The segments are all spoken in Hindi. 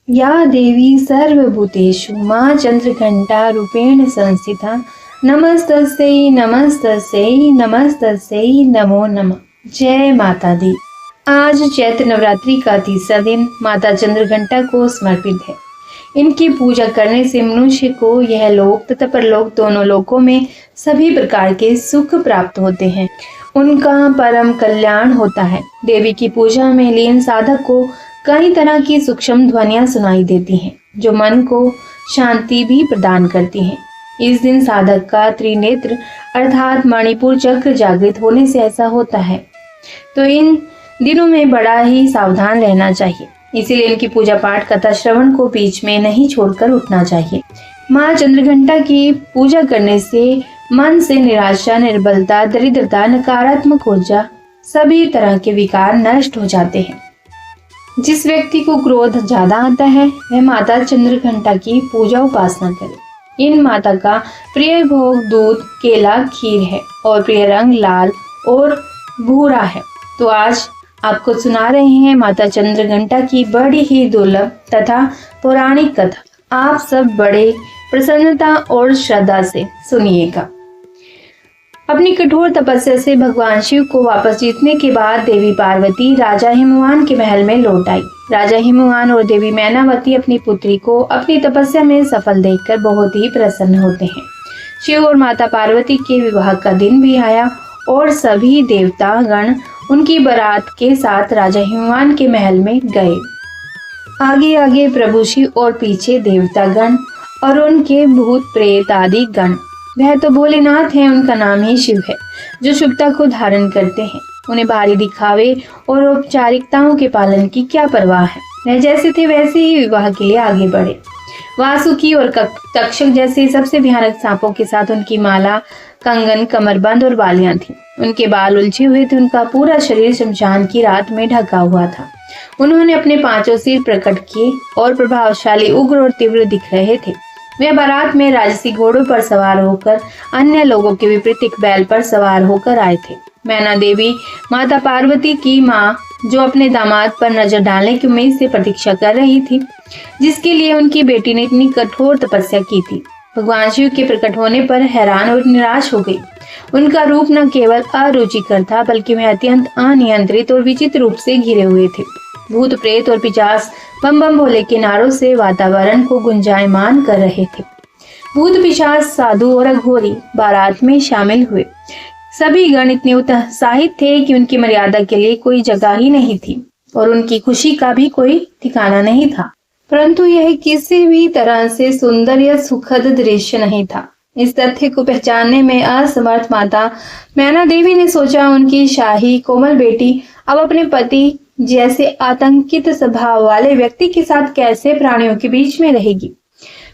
या देवी सर्वभूतेषु मां चंद्रघंटा रूपेण संस्थिता नमस्तस्यै नमस्तस्यै नमस्तस्यै नमो नमः। जय माता दी। आज चैत्र नवरात्रि का तीसरा दिन माता चंद्रघंटा को समर्पित है। इनकी पूजा करने से मनुष्य को यह लोक तथा परलोक दोनों लोकों में सभी प्रकार के सुख प्राप्त होते हैं। उनका परम कल्याण होता है। देवी की पूजा में लीन साधक को कई तरह की सूक्ष्म ध्वनियां सुनाई देती हैं, जो मन को शांति भी प्रदान करती हैं। इस दिन साधक का त्रिनेत्र अर्थात मणिपुर चक्र जागृत होने से ऐसा होता है। तो इन दिनों में बड़ा ही सावधान रहना चाहिए। इसीलिए इनकी पूजा पाठ कथा श्रवण को बीच में नहीं छोड़कर उठना चाहिए। माँ चंद्रघंटा की पूजा करने से मन से निराशा, निर्बलता, दरिद्रता, नकारात्मक ऊर्जा, सभी तरह के विकार नष्ट हो जाते हैं। जिस व्यक्ति को क्रोध ज्यादा आता है वह माता चंद्रघंटा की पूजा उपासना करे। इन माता का प्रिय भोग दूध, केला, खीर है और प्रिय रंग लाल और भूरा है। तो आज आपको सुना रहे हैं माता चंद्रघंटा की बड़ी ही दुर्लभ तथा पौराणिक कथा। आप सब बड़े प्रसन्नता और श्रद्धा से सुनिएगा। अपनी कठोर तपस्या से भगवान शिव को वापस जीतने के बाद देवी पार्वती राजा हिमवान के महल में लौट आई। राजा हिमवान और देवी मैनावती अपनी पुत्री को अपनी तपस्या में सफल देखकर बहुत ही प्रसन्न होते हैं। शिव और माता पार्वती के विवाह का दिन भी आया और सभी देवता गण उनकी बारात के साथ राजा हिमवान के महल में गए। आगे आगे प्रभु शिव और पीछे देवता गण और उनके भूत प्रेत आदि गण। वह तो भोलेनाथ हैं, उनका नाम ही शिव है, जो शुभता को धारण करते हैं। उन्हें बाहरी दिखावे और औपचारिकताओं के पालन की क्या परवाह है। वह जैसे थे वैसे ही विवाह के लिए आगे बढ़े। वासुकी और तक्षक जैसे सबसे भयानक सांपों के साथ उनकी माला, कंगन, कमरबंद और बालियां थीं। उनके बाल उलझे हुए थे। उनका पूरा शरीर शमशान की रात में ढका हुआ था। उन्होंने अपने 5 सिर प्रकट किए और प्रभावशाली, उग्र और तीव्र दिख रहे थे। वे बारात में राजसी घोड़ों पर सवार होकर अन्य लोगों के विपरीत एक बैल पर सवार होकर आए थे। मैना देवी माता पार्वती की माँ, जो अपने दामाद पर नजर डालने की उम्मीद से प्रतीक्षा कर रही थी, जिसके लिए उनकी बेटी ने इतनी कठोर तपस्या की थी, भगवान शिव के प्रकट होने पर हैरान और निराश हो गई। उनका रूप न केवल अरुचिकर था, बल्कि वह अत्यंत अनियंत्रित और विचित्र रूप से घिरे हुए थे। भूत प्रेत और पिशाच बम बम भोले के नारों से वातावरण को गुंजायमान कर रहे थे। भूत पिशाच, साधु और अघोरी बारात में शामिल हुए। सभी गण इतने उत्साहित थे कि उनकी मर्यादा के लिए कोई जगह ही नहीं थी और उनकी खुशी का भी कोई ठिकाना नहीं था। परंतु यह किसी भी तरह से सुंदर या सुखद दृश्य नहीं था। इस तथ्य को पहचानने में असमर्थ माता मैना देवी ने सोचा, उनकी शाही कोमल बेटी अब अपने पति जैसे आतंकित स्वभाव वाले व्यक्ति के साथ कैसे प्राणियों के बीच में रहेगी।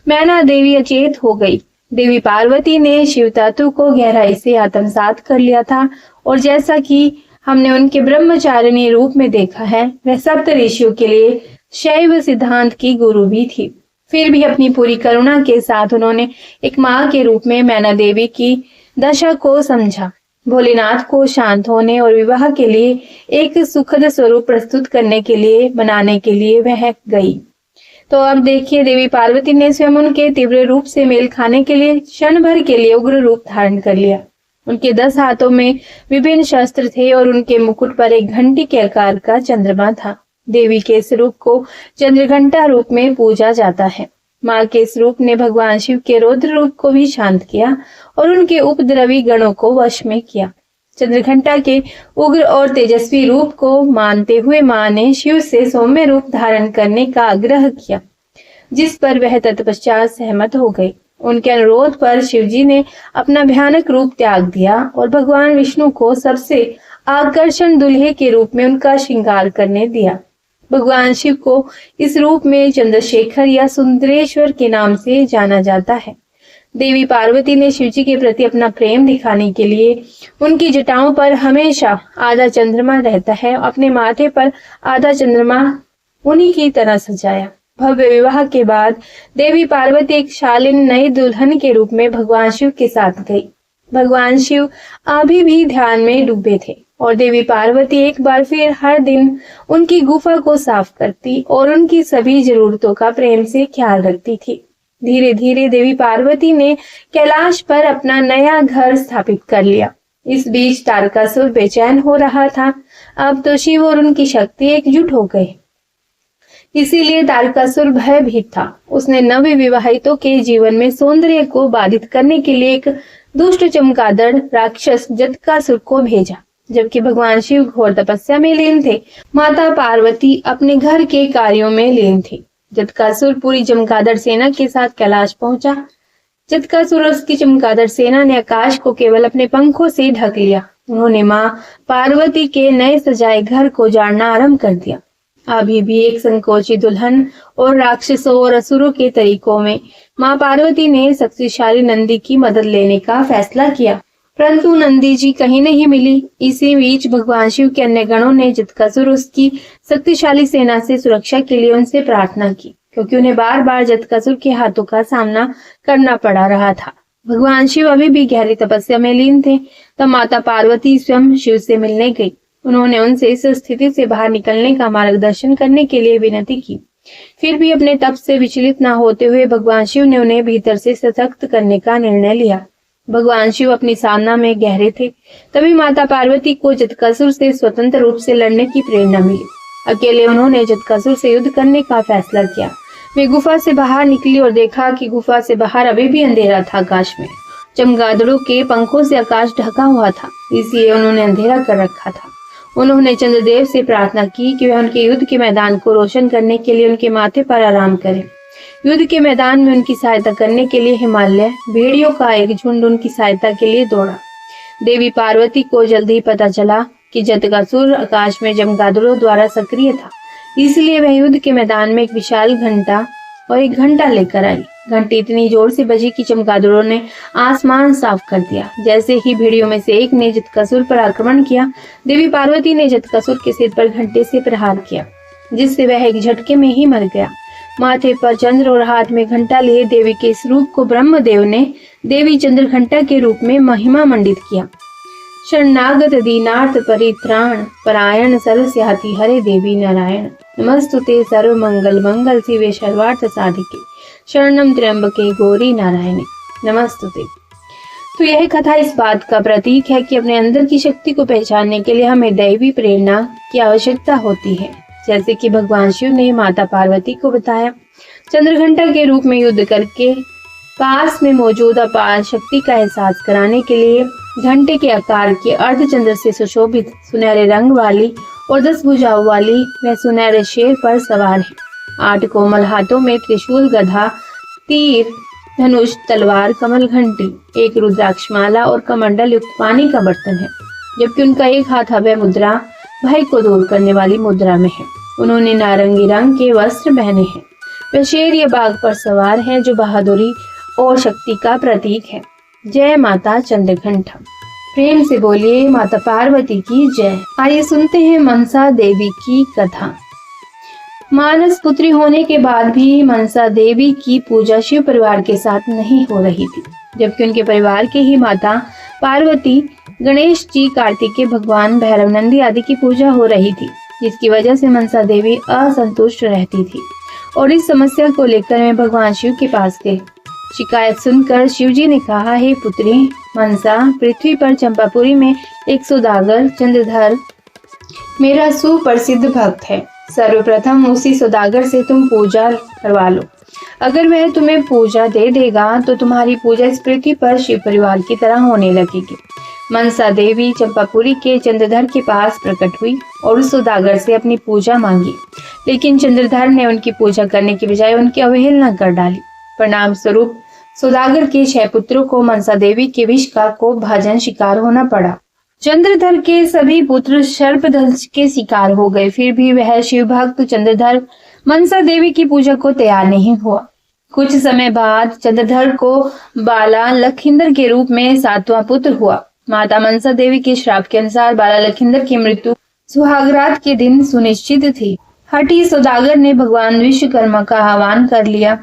मैना देवी अचेत हो गई। देवी पार्वती ने शिव तत्व को गहराई से आत्मसात कर लिया था और जैसा कि हमने उनके ब्रह्मचारिणी रूप में देखा है, वह सप्त ऋषियों के लिए शैव सिद्धांत की गुरु भी थी। फिर भी अपनी पूरी करुणा के साथ उन्होंने एक माँ के रूप में मैना देवी की दशा को समझा। भोलेनाथ को शांत होने और विवाह के लिए एक सुखद स्वरूप प्रस्तुत करने के लिए बनाने के लिए वह गई। तो अब देखिए, देवी पार्वती ने स्वयं उनके तीव्र रूप से मेल खाने के लिए क्षण भर के लिए उग्र रूप धारण कर लिया। उनके 10 हाथों में विभिन्न शस्त्र थे और उनके मुकुट पर एक घंटी के आकार का चंद्रमा था। देवी के इस रूप को चंद्रघंटा रूप में पूजा जाता है। माँ के इस रूप ने भगवान शिव के रौद्र रूप को भी शांत किया और उनके उपद्रवी गणों को वश में किया। चंद्रघंटा के उग्र और तेजस्वी रूप को मानते हुए माँ ने शिव से सौम्य रूप धारण करने का आग्रह किया, जिस पर वह तत्पश्चात सहमत हो गए। उनके अनुरोध पर शिवजी ने अपना भयानक रूप त्याग दिया और भगवान विष्णु को सबसे आकर्षण दुल्हे के रूप में उनका श्रृंगार करने दिया। भगवान शिव को इस रूप में चंद्रशेखर या सुंदरेश्वर के नाम से जाना जाता है। देवी पार्वती ने शिवजी के प्रति अपना प्रेम दिखाने के लिए उनकी जटाओं पर हमेशा आधा चंद्रमा रहता है, अपने माथे पर आधा चंद्रमा उन्हीं की तरह सजाया। भव्य विवाह के बाद देवी पार्वती एक शालीन नई दुल्हन के रूप में भगवान शिव के साथ गई। भगवान शिव अभी भी ध्यान में डूबे थे। और देवी पार्वती एक बार फिर हर दिन उनकी गुफा को साफ करती और उनकी सभी जरूरतों का प्रेम से ख्याल रखती थी। धीरे धीरे देवी पार्वती ने कैलाश पर अपना नया घर स्थापित कर लिया। इस बीच तारकासुर बेचैन हो रहा था। अब तो शिव और उनकी शक्ति एकजुट हो गए, इसीलिए तारकासुर भयभीत था। उसने नवविवाहितों के जीवन में सौंदर्य को बाधित करने के लिए एक दुष्ट चमगादड़ राक्षस जटकासुर को भेजा। जबकि भगवान शिव घोर तपस्या में लीन थे, माता पार्वती अपने घर के कार्यों में लीन थी। जटकासुर पूरी चमगादड़ सेना के साथ कैलाश पहुंचा। जटकासुर और उसकी चमगादड़ सेना ने आकाश को केवल अपने पंखों से ढक लिया। उन्होंने माँ पार्वती के नए सजाए घर को जाड़ना आरंभ कर दिया। अभी भी एक संकोची दुल्हन और राक्षसों और असुरों के तरीकों में माँ पार्वती ने शक्तिशाली नंदी की मदद लेने का फैसला किया, परंतु नंदी जी कहीं नहीं मिली। इसी बीच भगवान शिव के अन्य गणों ने जटकासुर उसकी शक्तिशाली सेना से सुरक्षा के लिए उनसे प्रार्थना की, क्योंकि उन्हें बार बार जटकासुर के हाथों का सामना करना पड़ा रहा था। भगवान शिव अभी भी गहरी तपस्या में लीन थे। तब माता पार्वती स्वयं शिव से मिलने गई। उन्होंने उनसे इस स्थिति से बाहर निकलने का मार्गदर्शन करने के लिए विनती की। फिर भी अपने तप से विचलित न होते हुए भगवान शिव ने उन्हें भीतर से सशक्त करने का निर्णय लिया। भगवान शिव अपनी साधना में गहरे थे। तभी माता पार्वती को जटकासुर से स्वतंत्र रूप से लड़ने की प्रेरणा मिली। अकेले उन्होंने जटकासुर से युद्ध करने का फैसला किया। वे गुफा से बाहर निकली और देखा कि गुफा से बाहर अभी भी अंधेरा था। आकाश में चमगादड़ों के पंखों से आकाश ढका हुआ था, इसलिए उन्होंने अंधेरा कर रखा था। उन्होंने चंद्रदेव से प्रार्थना की कि वह उनके युद्ध के मैदान को रोशन करने के लिए उनके माथे पर आराम करें। युद्ध के मैदान में उनकी सहायता करने के लिए हिमालय भेड़ियों का एक झुंड उनकी सहायता के लिए दौड़ा। देवी पार्वती को जल्दी पता चला कि जटकासुर आकाश में चमगादड़ों द्वारा सक्रिय था, इसलिए वह युद्ध के मैदान में एक विशाल घंटा और एक घंटा लेकर आई। घंटी इतनी जोर से बजी कि चमगादड़ों ने आसमान साफ कर दिया। जैसे ही भेड़ियों में से एक ने जटकासुर पर आक्रमण किया, देवी पार्वती ने जटकासुर के सिर पर घंटे से प्रहार किया, जिससे वह एक झटके में ही मर गया। माथे पर चंद्र और हाथ में घंटा लिए देवी के इस रूप को ब्रह्मदेव ने देवी चंद्रघंटा के रूप में महिमा मंडित किया। शरणागत दीनार्थ परित्राण परायण सर्वस्याति हरे देवी नारायण नमस्तुते सर्व मंगल मंगल शिवे सर्वार्थ साधिके शरणम त्र्यंबके गौरी नारायणी नमस्तुते। तो यह कथा इस बात का प्रतीक है कि अपने अंदर की शक्ति को पहचानने के लिए हमें दैवी प्रेरणा की आवश्यकता होती है। जैसे कि भगवान शिव ने माता पार्वती को बताया, चंद्रघंटा के रूप में युद्ध करके पास में मौजूद अपार शक्ति का एहसास कराने के लिए घंटे के आकार के अर्धचंद्र से सुशोभित सुनहरे रंग वाली और 10 भुजाओं वाली वह सुनहरे शेर पर सवार है। 8 कोमल हाथों में त्रिशूल, गदा, तीर, धनुष, तलवार, कमल घंटी, एक रुद्राक्षमाला और कमंडल युक्त पानी का बर्तन है, जबकि उनका एक हाथ अभय मुद्रा भय को दूर करने वाली मुद्रा में है। उन्होंने नारंगी रंग के वस्त्र पहने हैं। वे शेर या बाघ पर सवार हैं, जो बहादुरी और शक्ति का प्रतीक है। जय माता चंद्रघंटा। प्रेम से बोलिए माता पार्वती की जय। आइए सुनते हैं मनसा देवी की कथा। मानस पुत्री होने के बाद भी मनसा देवी की पूजा शिव परिवार के साथ नहीं हो रही थी, जबकि उनके परिवार के ही माता पार्वती, गणेश जी, कार्तिकेय भगवान, भैरव, नंदी आदि की पूजा हो रही थी, जिसकी वजह से मनसा देवी असंतुष्ट रहती थी और इस समस्या को लेकर वे भगवान शिव के पास गए। शिकायत सुनकर शिव जी ने कहा, हे पुत्री मनसा, पृथ्वी पर चंपापुरी में एक सौदागर चंद्रधर मेरा सुप्रसिद्ध भक्त है। सर्वप्रथम उसी सौदागर से तुम पूजा करवा लो। अगर वह तुम्हें पूजा दे देगा तो तुम्हारी पूजा इस पृथ्वी पर शिव परिवार की तरह होने लगेगी। मनसा देवी चंपापुरी के चंद्रधर के पास प्रकट हुई और उस सौदागर से अपनी पूजा मांगी, लेकिन चंद्रधर ने उनकी पूजा करने की बजाय उनकी अवहेलना कर डाली। परिणाम स्वरूप सौदागर के 6 पुत्रों को मनसा देवी के विष का कोपभाजन शिकार होना पड़ा। चंद्रधर के सभी पुत्र सर्पदंश के शिकार हो गए। फिर भी वह शिव भक्त चंद्रधर मनसा देवी की पूजा को तैयार नहीं हुआ। कुछ समय बाद चंद्रधर को बाला लखिंदर के रूप में 7वां पुत्र हुआ। माता मनसा देवी के श्राप के अनुसार बाला लखिंदर की मृत्यु सुहागरात के दिन सुनिश्चित थी। हठी सौदागर ने भगवान विश्वकर्मा का आह्वान कर लिया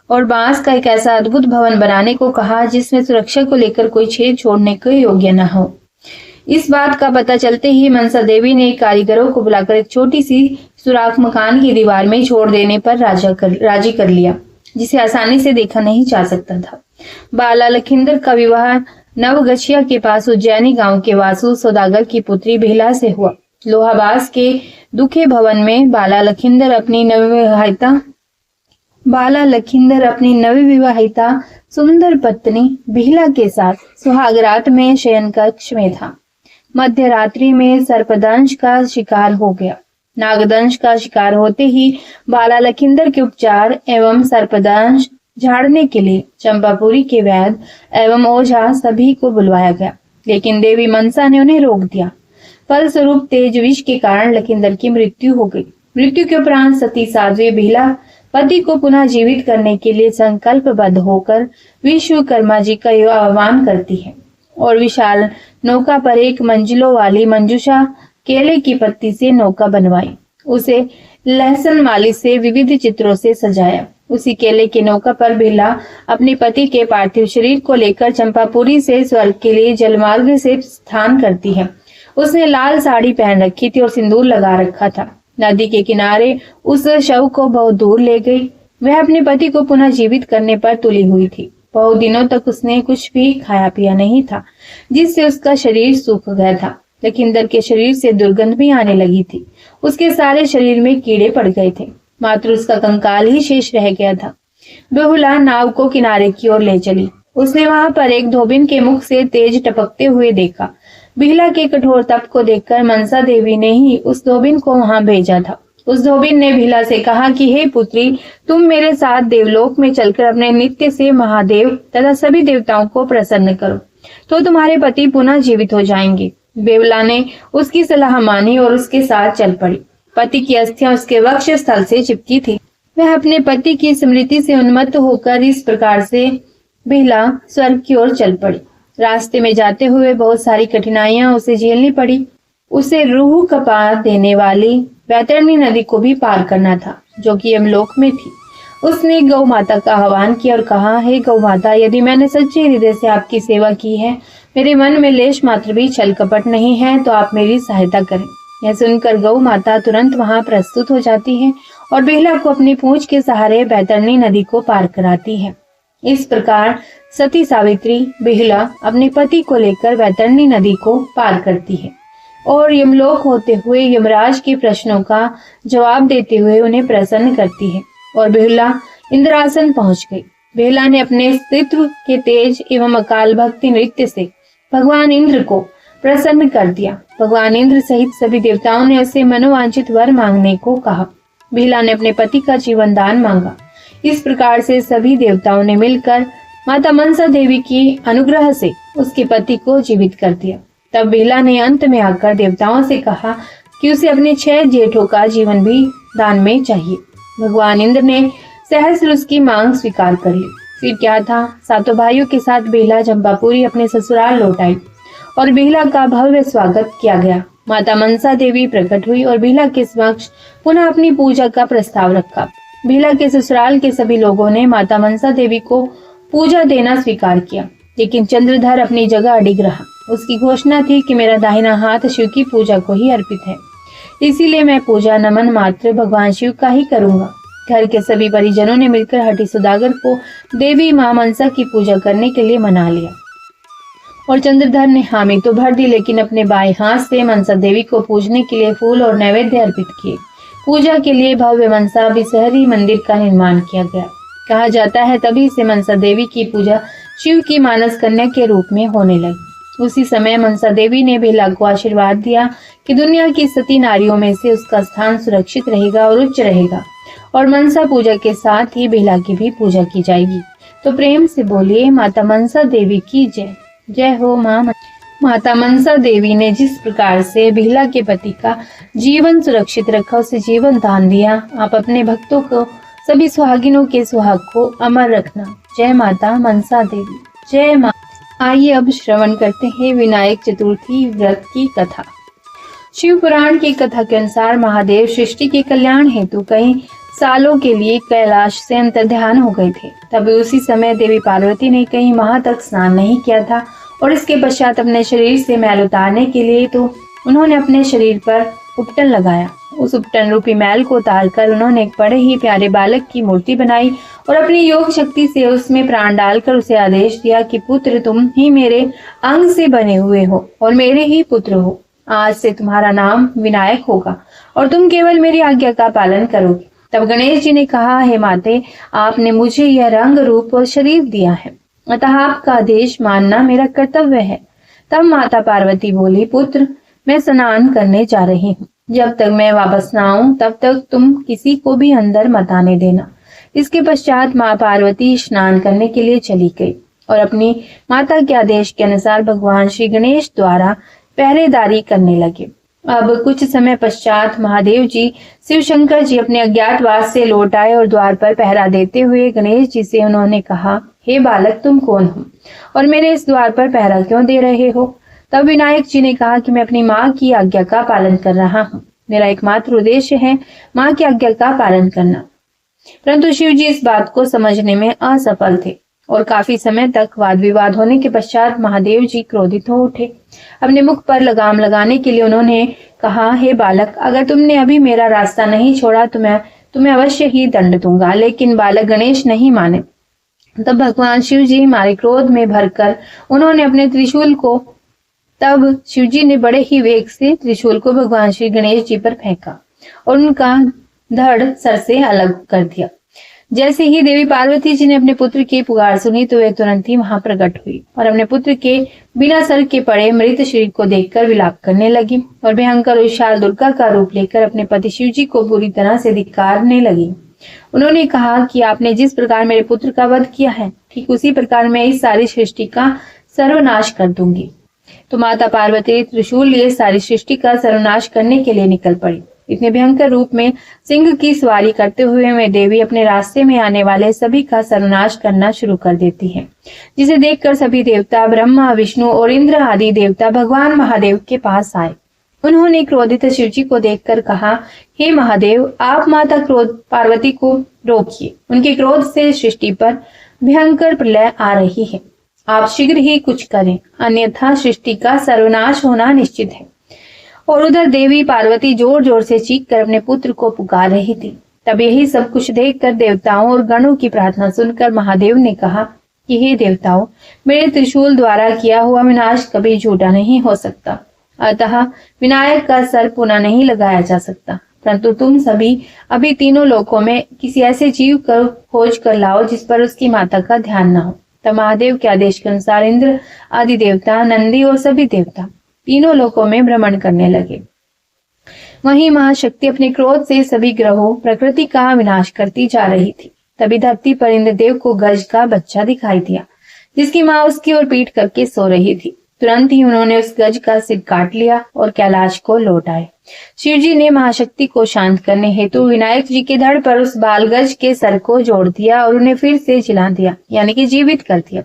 और बांस का एक ऐसा अद्भुत भवन बनाने को कहा जिसमें सुरक्षा को लेकर कोई छेद छोड़ने के योग्य न हो। इस बात का पता चलते ही मनसा देवी ने कारीगरों को बुलाकर एक छोटी सी सुराख मकान की दीवार में छोड़ देने पर राजी कर लिया, जिसे आसानी से देखा नहीं जा सकता था। बाला लखिंदर का विवाह नवगछिया के पास उज्जैनी गांव के वासु सौदागर की पुत्री बेहला से हुआ। लोहाबास के दुखे भवन में बाला लखिंदर अपनी नवविवाहिता सुंदर पत्नी बेहला के साथ सुहागरात में शयन कक्ष में था। मध्य रात्रि में सर्पदंश का शिकार हो गया। नागदंश का शिकार होते ही बाला लखिंदर के उपचार एवं सर्पदंश झाड़ने के लिए चंपापुरी के वैद्य एवं ओझा सभी को बुलवाया गया, लेकिन देवी मनसा ने उन्हें रोक दिया। फलस्वरूप तेज विष के कारण लखिंदर की मृत्यु हो गई। मृत्यु के उपरांत सती साध्वी बेहला पति को पुनः जीवित करने के लिए संकल्पबद्ध होकर विश्वकर्मा जी का आह्वान करती है और विशाल नौका पर एक मंजिलों वाली मंजूषा केले की पत्ती से नौका बनवाई। उसे लहसन माली से विविध चित्रों से सजाया। उसी केले की नौका पर बेहला अपने पति के पार्थिव शरीर को लेकर चंपापुरी से स्वर्ग के लिए जलमार्ग से प्रस्थान करती है। उसने लाल साड़ी पहन रखी थी और सिंदूर लगा रखा था। नदी के किनारे उस शव को बहुत दूर ले गई। वह अपने पति को पुनः जीवित करने पर तुली हुई थी। बहुत दिनों तक उसने कुछ भी खाया पिया नहीं था, जिससे उसका शरीर सूख गया था। लखिंदर के शरीर से दुर्गंध भी आने लगी थी। उसके सारे शरीर में कीड़े पड़ गए थे, मात्र उसका कंकाल ही शेष रह गया था। बेहुला नाव को किनारे की ओर ले चली। उसने वहां पर एक धोबिन के मुख से तेज टपकते हुए देखा। बेहला के कठोर तप को देखकर मनसा देवी ने ही उस धोबिन को वहां भेजा था। उस धोबिन ने बेहला से कहा कि हे पुत्री, तुम मेरे साथ देवलोक में चलकर अपने नित्य से महादेव तथा सभी देवताओं को प्रसन्न करो, तो तुम्हारे पति पुनः जीवित हो जाएंगे। बेहला ने उसकी सलाह मानी और उसके साथ चल पड़ी। पति की अस्थियां उसके वक्ष स्थल से चिपकी थी। वह अपने पति की स्मृति से उन्मत्त होकर इस प्रकार से बेहला स्वर्ग की ओर चल पड़ी। रास्ते में जाते हुए बहुत सारी कठिनाइयां उसे झेलनी पड़ी। उसे रूह कपा देने वाली वैतरणी नदी को भी पार करना था, जो कि यमलोक में थी। उसने गौ माता का आह्वान किया और कहा, हे गौ माता, यदि मैंने सच्चे हृदय से आपकी सेवा की है, मेरे मन में लेश मात्र भी छल कपट नहीं है, तो आप मेरी सहायता करें। यह सुनकर गौ माता तुरंत वहां प्रस्तुत हो जाती है और बेहला को अपनी पूंछ के सहारे बैतरणी नदी को पार कराती है। इस प्रकार सती सावित्री बेहला अपने पति को लेकर बैतरणी नदी को पार करती है और यमलोक होते हुए यमराज के प्रश्नों का जवाब देते हुए उन्हें प्रसन्न करती है और बेहला इंद्रासन पहुंच गई। बेहला ने अपने अस्तित्व के तेज एवं अकाल भक्ति नृत्य से भगवान इंद्र को प्रसन्न कर दिया। भगवान इंद्र सहित सभी देवताओं ने उसे मनोवांछित वर मांगने को कहा। बेहला ने अपने पति का जीवन दान मांगा। इस प्रकार से सभी देवताओं ने मिलकर माता मनसा देवी की अनुग्रह से उसके पति को जीवित कर दिया। तब बेहला ने अंत में आकर देवताओं से कहा कि उसे अपने 6 जेठों का जीवन भी दान में चाहिए। भगवान इंद्र ने सहस्र उसकी मांग स्वीकार कर ली। फिर क्या था, सातों भाइयों के साथ बेहला चंपापुरी अपने ससुराल लौट आई और बेहला का भव्य स्वागत किया गया। माता मनसा देवी प्रकट हुई और बेहला के समक्ष पुनः अपनी पूजा का प्रस्ताव रखा। बेहला के ससुराल के सभी लोगों ने माता मनसा देवी को पूजा देना स्वीकार किया, लेकिन चंद्रधर अपनी जगह अडिग रहा। उसकी घोषणा थी कि मेरा दाहिना हाथ शिव की पूजा को ही अर्पित है, इसीलिए मैं पूजा नमन मात्र भगवान शिव का ही करूंगा। घर के सभी परिजनों ने मिलकर हठी सौदागर को देवी मां मनसा की पूजा करने के लिए मना लिया और चंद्रधर ने हामी तो भर दी, लेकिन अपने बाएं हाथ से मनसा देवी को पूजने के लिए फूल और नैवेद्य अर्पित किए। पूजा के लिए भव्य मनसा विषहरी मंदिर का निर्माण किया गया। कहा जाता है तभी से मनसा देवी की पूजा शिव की मानस कन्या के रूप में होने लगी। उसी समय मनसा देवी ने बेहला को आशीर्वाद दिया कि दुनिया की सती नारियों में से उसका स्थान सुरक्षित रहेगा और उच्च रहेगा और मनसा पूजा के साथ ही बेहला की भी पूजा की जाएगी। तो प्रेम से बोलिए माता मनसा देवी की जय। जय हो मां। माता मनसा देवी ने जिस प्रकार से बेहला के पति का जीवन सुरक्षित रखा, उसे जीवन दान दिया। आप अपने भक्तों को, सभी सुहागिनों के सुहाग को अमर रखना। जय माता मनसा देवी। जय मां। आइए अब श्रवण करते हैं विनायक चतुर्थी व्रत की कथा। शिव पुराण की कथा के अनुसार महादेव सृष्टि के कल्याण हेतु कई सालों के लिए कैलाश से अंतर्ध्यान हो गए थे। तभी उसी समय देवी पार्वती ने कई माह तक स्नान नहीं किया था और इसके पश्चात अपने शरीर से मैल उतारने के लिए तो उन्होंने अपने शरीर पर उपटन लगाया। उस उपटन रूपी मैल को उतारकर उन्होंने एक बड़े ही प्यारे बालक की मूर्ति बनाई और अपनी योग शक्ति से उसमें प्राण डालकर उसे आदेश दिया कि पुत्र, तुम ही मेरे अंग से बने हुए हो और मेरे ही पुत्र हो। आज से तुम्हारा नाम विनायक होगा और तुम केवल मेरी आज्ञा का पालन करोगे। तब गणेश जी ने कहा, हे माते, आपने मुझे यह रंग रूप और शरीर दिया है, अतः आपका आदेश मानना मेरा कर्तव्य है। तब माता पार्वती बोली, पुत्र, मैं स्नान करने जा रही हूँ। जब तक मैं वापस न आऊं तब तक तुम किसी को भी अंदर मत आने देना। इसके पश्चात माँ पार्वती स्नान करने के लिए चली गई और अपनी माता के आदेश के अनुसार भगवान श्री गणेश द्वारा पहरेदारी करने लगे। अब कुछ समय पश्चात महादेव जी, शिव शंकर जी अपने अज्ञातवास से लौट आए और द्वार पर पहरा देते हुए गणेश जी से उन्होंने कहा, हे बालक, तुम कौन हो और मेरे इस द्वार पर पहरा क्यों दे रहे हो? तब विनायक जी ने कहा कि मैं अपनी माँ की आज्ञा का पालन कर रहा हूँ। मेरा एकमात्र उद्देश्य है माँ की आज्ञा का पालन करना। परंतु शिव जी इस बात को समझने में असफल थे और काफी समय तक वाद विवाद होने के पश्चात महादेव जी क्रोधित हो उठे। अपने मुख पर लगाम लगाने के लिए उन्होंने कहा, हे बालक, अगर तुमने अभी मेरा रास्ता नहीं छोड़ा तो मैं तुम्हें अवश्य ही दंड दूंगा। लेकिन बालक गणेश नहीं माने। तब भगवान शिव जी मारे क्रोध में भरकर उन्होंने अपने त्रिशूल को तब शिवजी ने बड़े ही वेग से त्रिशूल को भगवान श्री गणेश जी पर फेंका और उनका धड़ सर से अलग कर दिया। जैसे ही देवी पार्वती जी ने अपने पुत्र की पुकार सुनी तो वे तुरंत ही वहां प्रकट हुई और अपने पुत्र के बिना सर के पड़े मृत शरीर को देखकर विलाप करने लगी और भयंकर विशाल दुर्गा का रूप लेकर अपने पति शिव जी को बुरी तरह से धिक्कारने लगी। उन्होंने कहा कि आपने जिस प्रकार मेरे पुत्र का वध किया है, ठीक उसी प्रकार मैं इस सारी सृष्टि का सर्वनाश कर दूंगी। तो माता पार्वती त्रिशूल लिए सारी सृष्टि का सर्वनाश करने के लिए निकल पड़ी। इतने भयंकर रूप में सिंह की सवारी करते हुए वे देवी अपने रास्ते में आने वाले सभी का सर्वनाश करना शुरू कर देती है, जिसे देखकर सभी देवता ब्रह्मा, विष्णु और इंद्र आदि देवता भगवान महादेव के पास आए। उन्होंने क्रोधित शिव जी को देखकर कहा, हे महादेव, आप माता क्रोध पार्वती को रोकिए। उनके क्रोध से सृष्टि पर भयंकर प्रलय आ रही है। आप शीघ्र ही कुछ करें, अन्यथा सृष्टि का सर्वनाश होना निश्चित है। और उधर देवी पार्वती जोर जोर से चीख कर अपने पुत्र को पुकार रही थी। तब यही सब कुछ देखकर देवताओं और गणों की प्रार्थना सुनकर महादेव ने कहा कि हे देवताओं, मेरे त्रिशूल द्वारा किया हुआ विनाश कभी झूठा नहीं हो सकता, अतः विनायक का सर पुनः नहीं लगाया जा सकता। परंतु तुम सभी अभी तीनों लोकों में किसी ऐसे जीव को खोज कर लाओ जिस पर उसकी माता का ध्यान न हो। तब महादेव के आदेश के अनुसार इंद्र आदि देवता, नंदी और सभी देवता तीनों लोकों में भ्रमण करने लगे। वहीं महाशक्ति अपने क्रोध से सभी ग्रहों प्रकृति का विनाश करती जा रही थी। तभी धरती पर इंद्रदेव को गज का बच्चा दिखाई दिया, जिसकी माँ उसकी ओर पीठ करके सो रही थी। तुरंत ही उन्होंने उस गज का सिर काट लिया और कैलाश को लौट आए। शिव जी ने महाशक्ति को शांत करने हेतु विनायक जी के धड़ पर उस बाल गज के सर को जोड़ दिया और उन्हें फिर से जिला दिया, यानी कि जीवित कर दिया।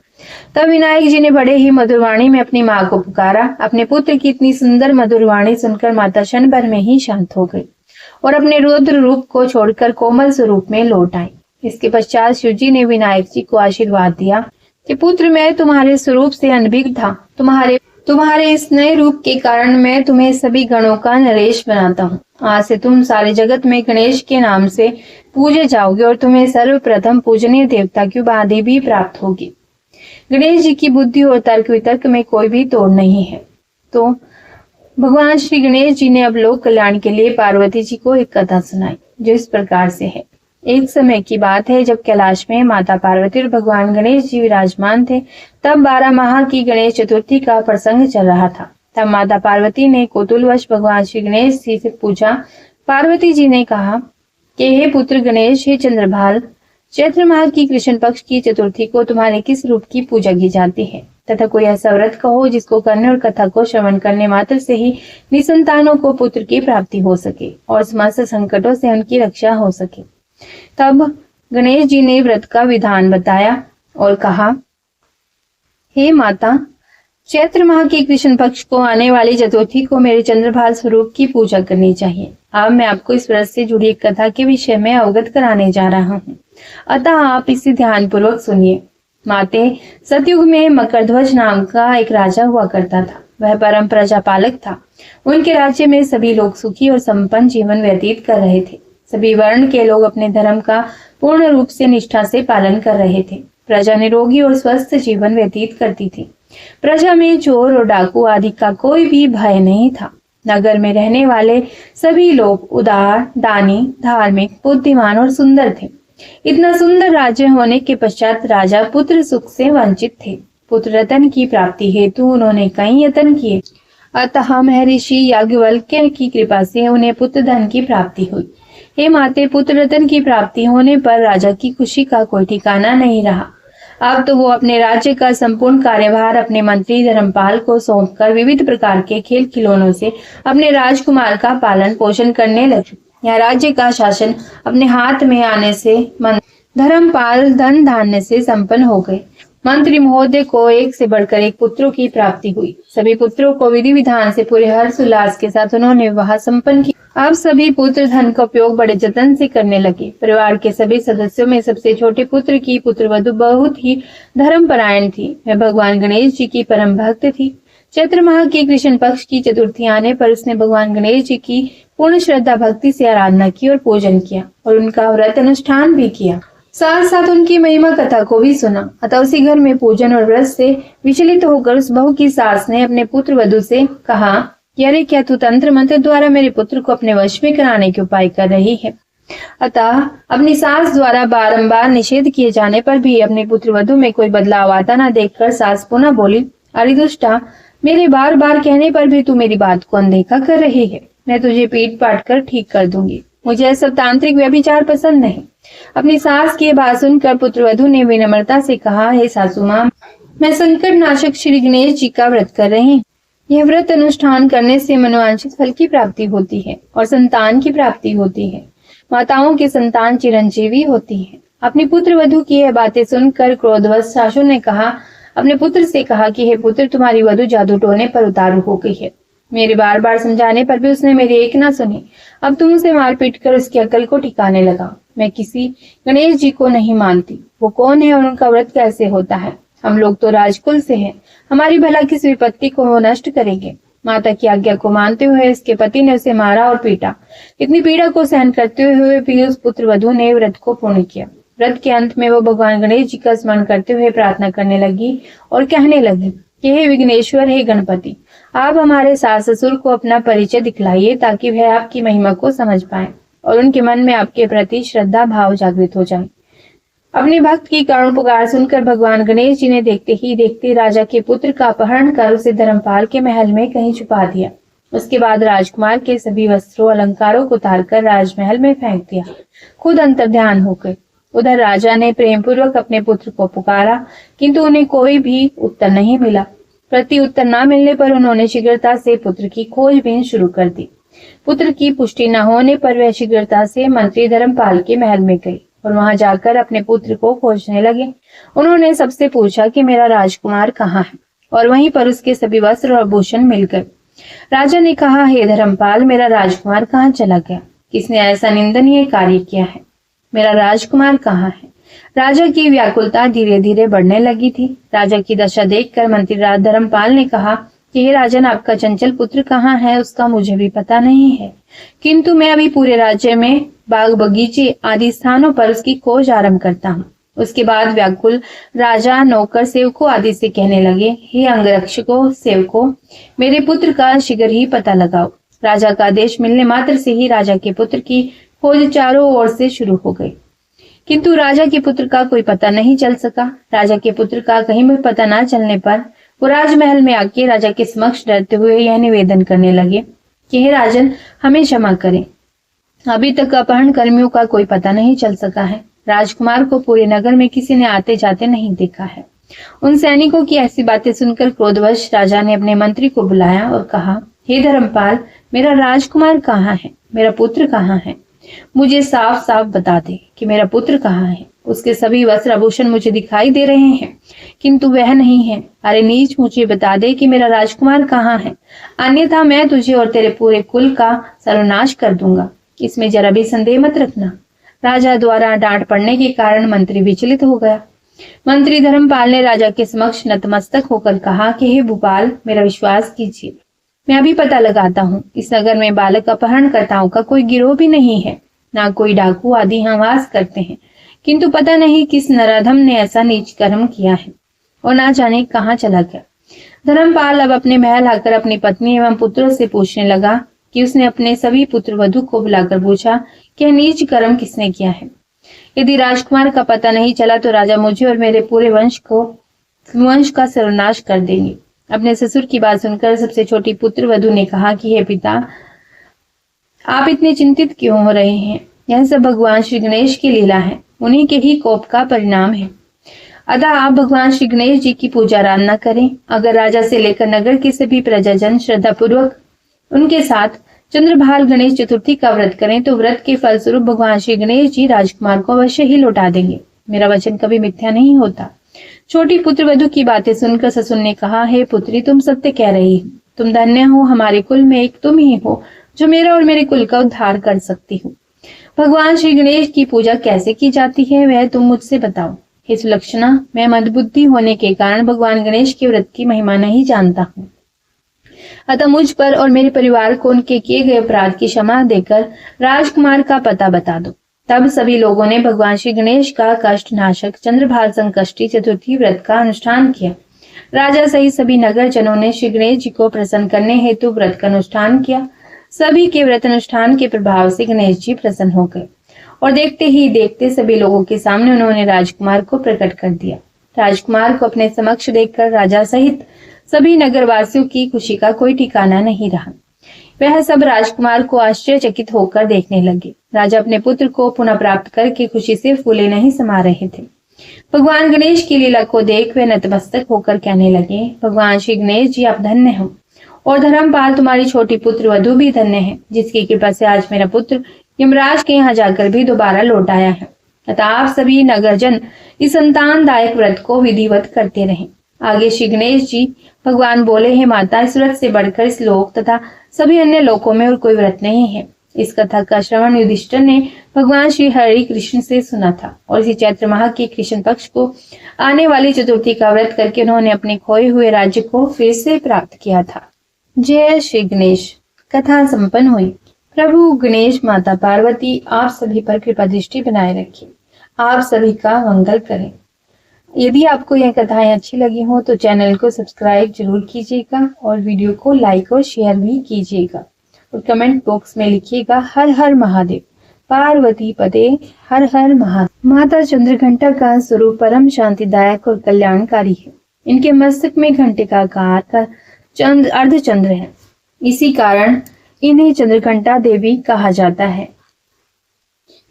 तब विनायक जी ने बड़े ही मधुरवाणी में अपनी माँ को पुकारा। अपने पुत्र की इतनी सुंदर मधुरवाणी सुनकर माता क्षण भर में ही शांत हो गई और अपने रुद्र रूप को छोड़कर कोमल स्वरूप में लौट आई। इसके पश्चात शिव जी ने विनायक जी को आशीर्वाद दिया कि पुत्र, मैं तुम्हारे स्वरूप से अनभिज्ञ था। तुम्हारे इस नए रूप के कारण मैं तुम्हें सभी गणों का नरेश बनाता हूँ। आज से तुम सारे जगत में गणेश के नाम से पूजे जाओगे और तुम्हें सर्वप्रथम पूजनीय देवता की उपाधि भी प्राप्त होगी। गणेश जी की बुद्धि और तर्क वितर्क में कोई भी तोड़ नहीं है। तो भगवान श्री गणेश जी ने अब लोक कल्याण के लिए पार्वती जी को एक कथा सुनाई, जो इस प्रकार से है। एक समय की बात है जब कैलाश में माता पार्वती और भगवान गणेश जी विराजमान थे। तब 12 माह की गणेश चतुर्थी का प्रसंग चल रहा था। तब माता पार्वती ने कौतूहलवश भगवान श्री गणेश जी से पूछा। पार्वती जी ने कहा कि हे पुत्र गणेश, हे चंद्रभाल, चैत्र माह की कृष्ण पक्ष की चतुर्थी को तुम्हारे किस रूप की पूजा की जाती है, तथा कोई ऐसा व्रत कहो जिसको करने और कथा को श्रवण करने मात्र से ही निसंतानों को पुत्र की प्राप्ति हो सके और समस्त संकटों से उनकी रक्षा हो सके। तब गणेश जी ने व्रत का विधान बताया और कहा, हे माता, चैत्र माह की कृष्ण पक्ष को आने वाली चतुर्थी को मेरे चंद्रभाल स्वरूप की पूजा करनी चाहिए। अब मैं आपको इस व्रत से जुड़ी एक कथा के विषय में अवगत कराने जा रहा हूँ, अतः आप इसे ध्यान पूर्वक सुनिए। माते सतयुग में मकरध्वज नाम का एक राजा हुआ करता था। वह परम प्रजापालक था। उनके राज्य में सभी लोग सुखी और संपन्न जीवन व्यतीत कर रहे थे। सभी वर्ण के लोग अपने धर्म का पूर्ण रूप से निष्ठा से पालन कर रहे थे। प्रजा निरोगी और स्वस्थ जीवन व्यतीत करती थी। प्रजा में चोर और डाकू आदि का कोई भी भय नहीं था। नगर में रहने वाले सभी लोग उदार, दानी, धार्मिक, बुद्धिमान और सुंदर थे। इतना सुंदर राज्य होने के पश्चात राजा पुत्र सुख से वंचित थे। पुत्र रतन की प्राप्ति हेतु उन्होंने कई यत्न किए, अतः महर्षि याज्ञवल्क्य की कृपा से उन्हें पुत्र धन की प्राप्ति हुई। हे माते, पुत्र रतन की प्राप्ति होने पर राजा की खुशी का कोई ठिकाना नहीं रहा। अब तो वो अपने राज्य का संपूर्ण कार्यभार अपने मंत्री धर्मपाल को सौंपकर विविध प्रकार के खेल खिलौनों से अपने राजकुमार का पालन पोषण करने लगे। यह राज्य का शासन अपने हाथ में आने से धर्मपाल धन धान्य से संपन्न हो गए। मंत्री महोदय को एक से बढ़कर एक पुत्रों की प्राप्ति हुई। सभी पुत्रों को विधि विधान से पूरे हर्ष उल्लास के साथ उन्होंने विवाह संपन्न किया। अब सभी पुत्र धन का उपयोग बड़े जतन से करने लगे। परिवार के सभी सदस्यों में सबसे छोटे पुत्र की पुत्रवधू बहुत ही धर्मपरायण थी। वह भगवान गणेश जी की परम भक्त थी। चैत्र माह के कृष्ण पक्ष की चतुर्थी आने पर उसने भगवान गणेश जी की पूर्ण श्रद्धा भक्ति से आराधना की और पूजन किया और उनका व्रत अनुष्ठान भी किया। साथ साथ उनकी महिमा कथा को भी सुना। अतः उसी घर में पूजन और व्रत से विचलित होकर उस बहू की सास ने अपने पुत्र वधू से कहा कि अरे, क्या तू तंत्र मंत्र द्वारा मेरे पुत्र को अपने वश में कराने के उपाय कर रही है। अतः अपनी सास द्वारा बारंबार निषेध किए जाने पर भी अपने पुत्र वधू में कोई बदलाव आता न देखकर सास पुनः बोली, अरे दुष्टा, मेरे बार बार कहने पर भी तू मेरी बात को अनदेखा कर रही है। मैं तुझे पीट पाट कर ठीक कर दूंगी। मुझे ऐसा तांत्रिक व्यभिचार पसंद नहीं। अपनी सास की बात सुनकर पुत्रवधू ने विनम्रता से कहा, हे सासू मां, मैं संकट नाशक श्री गणेश जी का व्रत कर रही हूँ। यह व्रत अनुष्ठान करने से मनोवांछित फल की प्राप्ति होती है और संतान की प्राप्ति होती है। माताओं की संतान चिरंजीवी होती है। अपनी पुत्रवधू की यह बातें सुनकर क्रोधवश सासू ने अपने पुत्र से कहा कि हे पुत्र, तुम्हारी वधू जादू टोने पर उतारू हो गई है। मेरे बार बार समझाने पर भी उसने मेरी एक ना सुनी। अब तुम उसे मार पीट कर उसकी अकल को ठिकाने लगा। मैं किसी गणेश जी को नहीं मानती। वो कौन है और उनका व्रत कैसे होता है? हम लोग तो राजकुल से हैं। हमारी भला किस विपत्ति को वो नष्ट करेंगे। माता की आज्ञा को मानते हुए उसके पति ने उसे मारा और पीटा। इतनी पीड़ा को सहन करते हुए भी उस पुत्र वधू ने व्रत को पूर्ण किया। व्रत के अंत में वो भगवान गणेश जी का स्मरण करते हुए प्रार्थना करने लगी और कहने लगी कि हे विघ्नेश्वर, हे गणपति, आप हमारे सास ससुर को अपना परिचय दिखलाइए ताकि वह आपकी महिमा को समझ पाए और उनके मन में आपके प्रति श्रद्धा भाव जागृत हो जाए। अपने भक्त की करुण पुकार सुनकर भगवान गणेश जी ने देखते ही देखते राजा के पुत्र का अपहरण कर उसे धर्मपाल के महल में कहीं छुपा दिया। उसके बाद राजकुमार के सभी वस्त्रों अलंकारों को उतारकर राजमहल में फेंक दिया। खुद अंतर्ध्यान हो गए। उधर राजा ने प्रेम पूर्वक अपने पुत्र को पुकारा, किंतु उन्हें कोई भी उत्तर नहीं मिला। प्रति उत्तर न मिलने पर उन्होंने शीघ्रता से पुत्र की खोजबीन शुरू कर दी। पुत्र की पुष्टि न होने पर वह शीघ्रता से मंत्री धर्मपाल के महल में गई और वहां जाकर अपने पुत्र को खोजने लगे। उन्होंने सबसे पूछा कि मेरा राजकुमार कहाँ है, और वहीं पर उसके सभी वस्त्र और आभूषण मिल गए। राजा ने कहा, हे धर्मपाल, मेरा राजकुमार कहाँ चला गया? किसने ऐसा निंदनीय कार्य किया है? मेरा राजकुमार कहाँ है? राजा की व्याकुलता धीरे धीरे बढ़ने लगी थी। राजा की दशा देखकर मंत्री राज धर्मपाल ने कहा कि हे राजन, आपका चंचल पुत्र कहाँ है उसका मुझे भी पता नहीं है, किंतु मैं अभी पूरे राज्य में बाग बगीचे आदि स्थानों पर उसकी खोज आरंभ करता हूँ। उसके बाद व्याकुल राजा नौकर सेवकों आदि से कहने लगे, हे अंगरक्षकों, सेवकों, मेरे पुत्र का शीघ्र ही पता लगाओ। राजा का आदेश मिलने मात्र से ही राजा के पुत्र की खोज चारों ओर से शुरू हो गई, किंतु राजा के पुत्र का कोई पता नहीं चल सका। राजा के पुत्र का कहीं भी पता न चलने पर वो राजमहल में आके राजा के समक्ष डरते हुए यह निवेदन करने लगे कि हे राजन, हमें क्षमा करें। अभी तक अपहरण कर्मियों का कोई पता नहीं चल सका है। राजकुमार को पूरे नगर में किसी ने आते जाते नहीं देखा है। उन सैनिकों की ऐसी बातें सुनकर क्रोधवश राजा ने अपने मंत्री को बुलाया और कहा, हे धर्मपाल, मेरा राजकुमार कहाँ है? मेरा पुत्र कहाँ है? मुझे साफ साफ बता दे कि मेरा पुत्र कहाँ है। उसके सभी वस्त्र आभूषण मुझे दिखाई दे रहे हैं, किंतु वह नहीं है। अरे नीच, मुझे बता दे कि मेरा राजकुमार कहाँ है, अन्यथा मैं तुझे और तेरे पूरे कुल का सर्वनाश कर दूंगा। इसमें जरा भी संदेह मत रखना। राजा द्वारा डांट पड़ने के कारण मंत्री विचलित हो गया। मंत्री धर्मपाल ने राजा के समक्ष नतमस्तक होकर कहा कि हे भूपाल, मेरा विश्वास कीजिए, मैं अभी पता लगाता हूँ। इस नगर में बालक अपहरणकर्ताओं का कोई गिरोह भी नहीं है, ना कोई डाकू आदि यहाँ वास करते हैं, किंतु पता नहीं किस नराधम ने ऐसा नीच कर्म किया है और ना जाने कहाँ चला गया। धर्मपाल अब अपने महल आकर अपनी पत्नी एवं पुत्रों से पूछने लगा कि उसने अपने सभी पुत्र वधु को बुलाकर पूछा कि यह नीच कर्म किसने किया है। यदि राजकुमार का पता नहीं चला तो राजा मुझे और मेरे पूरे वंश का सर्वनाश कर देंगे। अपने ससुर की बात सुनकर सबसे छोटी पुत्र वधु ने कहा कि हे पिता, आप इतने चिंतित क्यों हो रहे हैं? यह सब भगवान श्री गणेश की लीला है, उन्हीं के ही कोप का परिणाम है। अतः आप भगवान श्री गणेश जी की पूजा आराधना करें। अगर राजा से लेकर नगर के सभी प्रजाजन श्रद्धा पूर्वक उनके साथ चंद्रभाल गणेश चतुर्थी का व्रत करें तो व्रत के फलस्वरूप भगवान श्री गणेश जी राजकुमार को अवश्य ही लौटा देंगे। मेरा वचन कभी मिथ्या नहीं होता। छोटी पुत्र वधु की बातें सुनकर ससुर ने कहा, हे पुत्री, तुम सत्य कह रही हो। तुम धन्य हो, हमारे कुल में एक तुम ही हो जो मेरा और मेरे कुल का उद्धार कर सकती हो। भगवान श्री गणेश की पूजा कैसे की जाती है वह तुम मुझसे बताओ। हे सुलक्षणा, मैं मंदबुद्धि होने के कारण भगवान गणेश के व्रत की महिमा नहीं जानता हूँ। अतः मुझ पर और मेरे परिवार को उनके किए गए अपराध की क्षमा देकर राजकुमार का पता बता दो। तब सभी लोगों ने भगवान श्री गणेश का कष्ट नाशक चंद्रभाल संकष्टी चतुर्थी व्रत का अनुष्ठान किया। राजा सहित सभी नगर जनों ने श्री गणेश जी को प्रसन्न करने हेतु व्रत का अनुष्ठान किया। सभी के व्रत अनुष्ठान के प्रभाव से गणेश जी प्रसन्न हो गए और देखते ही देखते सभी लोगों के सामने उन्होंने राजकुमार को प्रकट कर दिया। राजकुमार को अपने समक्ष देखकर राजा सहित सभी नगरवासियों की खुशी का कोई ठिकाना नहीं रहा। वह सब राजकुमार को आश्चर्यचकित होकर देखने लगे। राजा अपने पुत्र को पुनः प्राप्त करके खुशी से फूले नहीं समा रहे थे। भगवान गणेश की लीला को देख वे नतमस्तक होकर कहने लगे, भगवान श्री गणेश जी आप धन्य हो और धर्मपाल तुम्हारी छोटी पुत्र वधु भी धन्य है, जिसकी कृपा से आज मेरा पुत्र यमराज के यहाँ जाकर भी दोबारा लौट आया है। अतः आप सभी नगरजन इस संतानदायक व्रत को विधिवत करते रहें। आगे श्री गणेश जी भगवान बोले, हे माता, इस व्रत से बढ़कर इस लोक तथा सभी अन्य लोकों में और कोई व्रत नहीं है। इस कथा का श्रवण युधिष्ठिर ने भगवान श्री हरि कृष्ण से सुना था और इसी चैत्र माह के कृष्ण पक्ष को आने वाली चतुर्थी का व्रत करके उन्होंने अपने खोए हुए राज्य को फिर से प्राप्त किया था। जय श्री गणेश। कथा संपन्न हुई। प्रभु गणेश, माता पार्वती आप सभी पर कृपा दृष्टि बनाए रखें, आप सभी का मंगल करें। यदि आपको यह कथाएं अच्छी लगी हो तो चैनल को सब्सक्राइब जरूर कीजिएगा और वीडियो को लाइक और शेयर भी कीजिएगा और कमेंट बॉक्स में लिखिएगा हर हर महादेव, पार्वती पदे हर हर महादेव। माता चंद्रघंटा का स्वरूप परम शांतिदायक और कल्याणकारी है। इनके मस्तक में घंटे का आकार का अर्धचंद्र है, इसी कारण इन्हें चंद्रघंटा देवी कहा जाता है।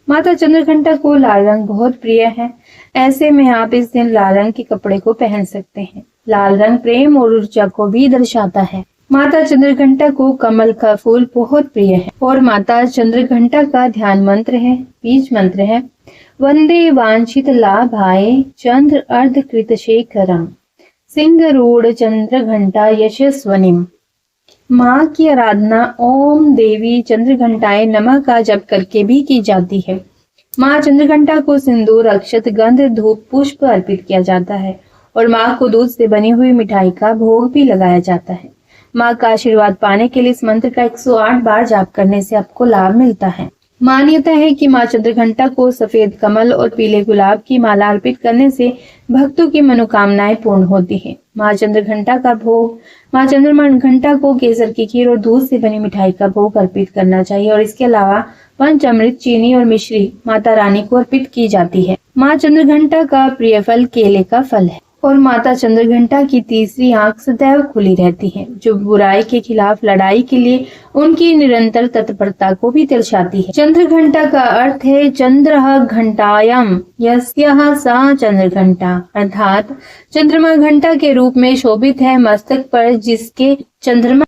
माता चंद्रघंटा को लाल रंग बहुत प्रिय है। ऐसे में आप इस दिन लाल रंग के कपड़े को पहन सकते हैं। लाल रंग प्रेम और ऊर्जा को भी दर्शाता है। माता चंद्रघंटा को कमल का फूल बहुत प्रिय है और माता चंद्रघंटा का ध्यान मंत्र है, बीज मंत्र है, वंदे वांछित लाभाय चंद्र अर्धकृत शेखरम सिंह रूढ़ चंद्रघंटा यशस्वनिम। माँ की आराधना ओम देवी चंद्रघंटाए नमः का जप करके भी की जाती है। माँ चंद्रघंटा को सिंदूर, अक्षत, गंध, धूप, पुष्प अर्पित किया जाता है और माँ को दूध से बनी हुई मिठाई का भोग भी लगाया जाता है। माँ का आशीर्वाद पाने के लिए इस मंत्र का 108 बार जाप करने से आपको लाभ मिलता है। मान्यता है कि माँ चंद्रघंटा को सफेद कमल और पीले गुलाब की माला अर्पित करने से भक्तों की मनोकामनाएं पूर्ण होती है। माँ चंद्रघंटा का भोग, माँ चंद्रघंटा को केसर की खीर और दूध से बनी मिठाई का भोग अर्पित करना चाहिए और इसके अलावा पंचामृत, चीनी और मिश्री माता रानी को अर्पित की जाती है। माँ चंद्रघंटा का प्रिय फल केले का फल है और माता चंद्रघंटा की तीसरी आंख सदैव खुली रहती है, जो बुराई के खिलाफ लड़ाई के लिए उनकी निरंतर तत्परता को भी दर्शाती है। चंद्रघंटा का अर्थ है चंद्रः घंटायाम यस्यः सा चंद्रघंटा, अर्थात चंद्रमा घंटा के रूप में शोभित है, मस्तक पर जिसके चंद्रमा